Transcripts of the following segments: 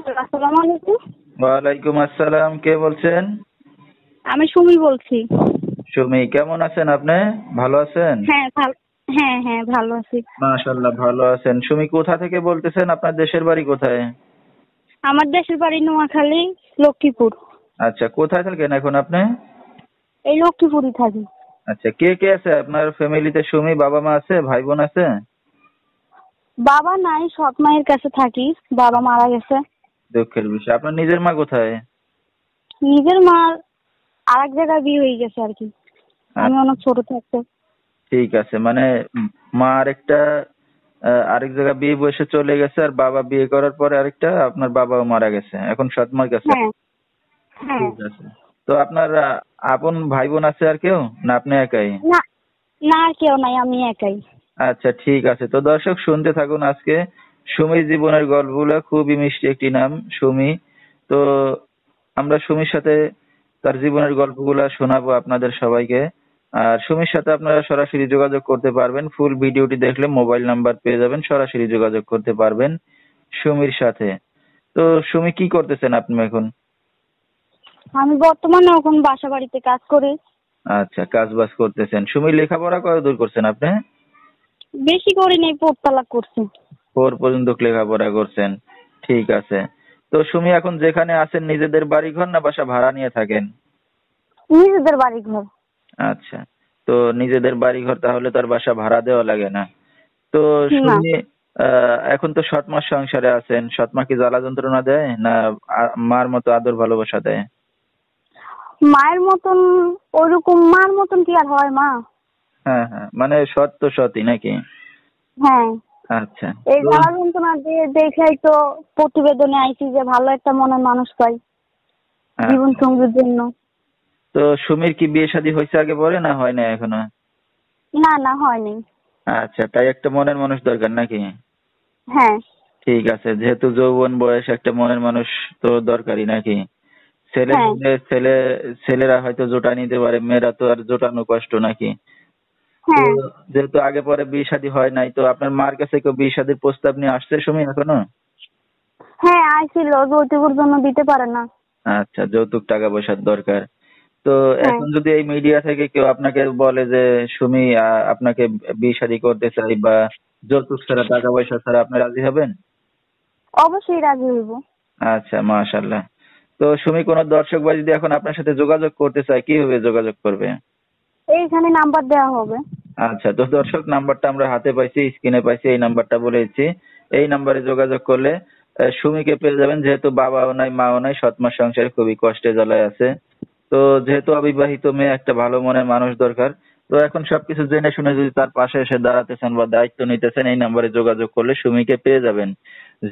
আসসালামু আলাইকুম। ওয়ালাইকুম আসসালাম। কে বলছেন? আমি সুমি বলছি। সুমি, কেমন আছেন আপনি? ভালো আছেন? হ্যাঁ, ভালো আছি। মাশাআল্লাহ, ভালো আছেন। সুমি, কোথা থেকে বলতেছেন? আপনার দেশের বাড়ি কোথায়? আমার দেশের বাড়ি নোয়াখালী, লক্ষ্মীপুর। আচ্ছা, কোথায় থাকেন এখন আপনি? এই লক্ষ্মীপুরই থাকি। আচ্ছা, কে কে আছে আপনার ফ্যামিলিতে? সুমি, বাবা মা আছে, ভাই বোন আছে? বাবা নাই, সৎ মায়ের কাছে থাকি। বাবা মারা গেছে। দুঃখের বিষয়। আপনার নিজের মা কোথায়? নিজের মার আরেক জায়গায় বিয়ে হয়ে গেছে আর কি। আমি অনেক ছোট থাকতে। ঠিক আছে, মানে মা আরেকটা আরেক জায়গায় বিয়ে বসে চলে গেছে, আর বাবা বিয়ে করার পরে আরেকটা, আপনার বাবাও মারা গেছে, এখন সৎ মার কাছে। হ্যাঁ, হ্যাঁ। ঠিক আছে। তো আপনার আপন ভাই বোন আছে আর কেউ, না আপনি একাই? না, না আর কেউ নাই, আমি একাই। আচ্ছা, ঠিক আছে। তো দর্শক, শুনতে থাকুন আজকে সুমির জীবনের গল্পগুলো। খুবই মিষ্টি একটি নাম, সুমি। তো আমরা সুমির সাথে তার জীবনের গল্পগুলো শোনাবো আপনাদের সবাইকে। আর সুমির সাথে আপনারা সরাসরি যোগাযোগ করতে পারবেন। ফুল ভিডিওটি দেখলে মোবাইল নাম্বার পেয়ে যাবেন, সরাসরি যোগাযোগ করতে পারবেন সুমির সাথে। তো সুমি, কি করতেছেন আপনি এখন? আমি বর্তমানে এখন বাসা বাড়িতে কাজ করি। আচ্ছা, কাজ বাজ করতেছেন। সুমি, লেখাপড়া কতদূর করছেন আপনি? বেশি করি নাই, পোর্টতালাক করছি। 4 পর্যন্ত লেখাপড়া করছেন। ঠিক আছে। তো সুমি, এখন যেখানে আছেন নিজেদের বাড়ি ঘর না বাসা ভাড়া নিয়ে থাকেন? নিজেদের বাড়ি ঘর। আচ্ছা, তো নিজেদের বাড়ি ঘর, তাহলে তার বাসা ভাড়া দেওয়া লাগে না। তো না, সুমি, এখন তো সৎমার সংসারে আছেন, সৎমা কি জ্বালা যন্ত্রণা দেয়, না মার মতো আদর ভালোবাসা দেয়? মায়ের মতন, ওইরকম মার মতন কি আর হয় মা? হ্যাঁ হ্যাঁ, মানে সৎ তো সৎই নাকি? হ্যাঁ। আচ্ছা। এই তো জ্বালা যন্ত্রণা দিয়ে দেখেই তো প্রতিবেদনে আইছি যে ভালো একটা মনের মানুষ পাই জীবন আচ্ছা, সঙ্গীর জন্য। তো সুমির কি বিয়ে শাদী হয়েছে আগে পরে, না হয় না এখনো? না, না হয়নি। আচ্ছা, তাই একটা মনের মানুষ দরকার নাকি? হ্যাঁ, ঠিক আছে, যেহেতু যৌবন বয়স, একটা মনের মানুষ তো দরকারি নাকি? ছেলে হ্যাঁ, হলে ছেলেরা হয়তো জোটা নিতে পারে, মেয়েরা তো আর জোটানো কষ্ট নাকি? তো হ্যাঁ, যেহেতু আগে পরে বিয়ে শাদী হয় নাই, তো আপনার মার কাছে কেউ বিয়ে শাদীর প্রস্তাব নিয়ে আসছে সুমি এখনো? হ্যাঁ আইছিল, যৌতুকের জন্য দিতে পারে না। আচ্ছা, যৌতুক টাকা পয়সার দরকার। তো হ্যাঁ, এখন যদি এই মিডিয়া থেকে কেউ আপনাকে বলে যে সুমি, আপনাকে বিয়ে শাদী করতে চাই, বা যৌতুক ছাড়া, টাকা পয়সা ছাড়া, আপনি রাজি হবেন? অবশ্যই রাজি হইব। আচ্ছা, মাশাআল্লাহ। তো সুমি, কোন দর্শক ভাই যদি এখন আপনার সাথে যোগাযোগ করতে চায়, কিভাবে যোগাযোগ করবে? এইখানে নাম্বার দেওয়া হবে। আচ্ছা, তো দর্শক, নাম্বারটা আমরা হাতে পাইছি, স্ক্রিনে পাইছি, এই নাম্বারটা বলে দিচ্ছি। এই নাম্বারে যোগাযোগ করলে সুমিকে পেয়ে যাবেন। যেহেতু বাবাও নাই, মাও নাই, সৎমার সংসারে খুবই কষ্টে জ্বালায় আছে। তো যেহেতু অবিবাহিত মেয়ে, একটা ভালো মনের মানুষ দরকার। তো এখন সবকিছু জেনে শুনে যদি তার পাশে এসে দাঁড়াতেছেন বা দায়িত্ব নিতেছেন, এই নাম্বারে যোগাযোগ করলে সুমিকে পেয়ে যাবেন।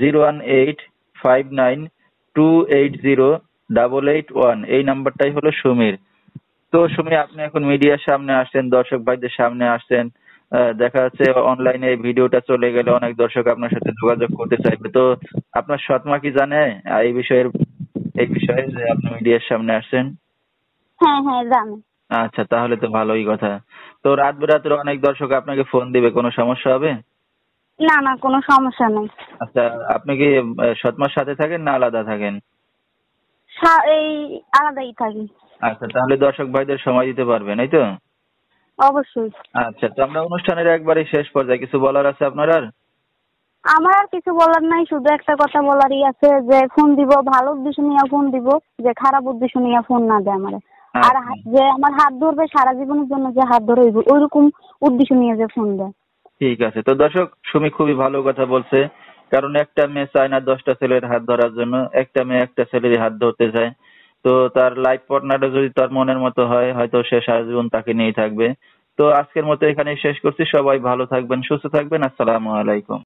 01859280881, এই নাম্বারটাই হলো সুমির। তো সুমি, আপনি এখন মিডিয়ার সামনে আসছেন, দর্শক ভাইদের সামনে আসছেন। দেখা যাচ্ছে অনলাইনে এই ভিডিওটা চলে গেলে অনেক দর্শক আপনার সাথে যোগাযোগ করতে চাইবে। তো আপনার সৎমা কি জানে এই বিষয়ে যে আপনি মিডিয়ার সামনে আসছেন? হ্যাঁ, হ্যাঁ জানি। আচ্ছা, তাহলে তো ভালোই কথা। তো রাত বেরাতের অনেক দর্শক আপনাকে ফোন দিবে, কোনো সমস্যা হবে? না, না কোনো সমস্যা নেই। আচ্ছা, আপনি কি সৎমার সাথে থাকেন না আলাদা থাকেন? এই আলাদাই থাকি। আচ্ছা, তাহলে দর্শক ভাইদের সময় দিতে পারবেন, এই তো? অবশ্যই। আচ্ছা, তো আমরা অনুষ্ঠানের একবারে শেষ পর্যায়ে, কিছু বলার আছে আপনার আর? আমার আর কিছু বলার নাই, শুধু একটা কথা বলারই আছে যে ফোন দিব ভালো উদ্দেশ্য নিয়ে ফোন দিব, যে খারাপ উদ্দেশ্য নিয়ে ফোন না দেয় আমারে। আর আচ্ছা, যে আমার হাত ধরবে সারা জীবনের জন্য, যে হাত ধরে ওইরকম উদ্দেশ্য নিয়ে যে ফোন দেয়। ঠিক আছে। তো দর্শক, সুমি খুবই ভালো কথা বলছে। কারণ একটা মেয়ে চায় না 10টা ছেলের হাত ধরার জন্য, একটা মেয়ে একটা ছেলের হাত ধরতে চায়। তো তার লাইফ পার্টনারটা যদি তার মনের মতো হয়, হয়তো সে সারা জীবন তাকে নিয়েই থাকবে। তো আজকের মতো এখানেই শেষ করছি। সবাই ভালো থাকবেন, সুস্থ থাকবেন। আসসালামু আলাইকুম।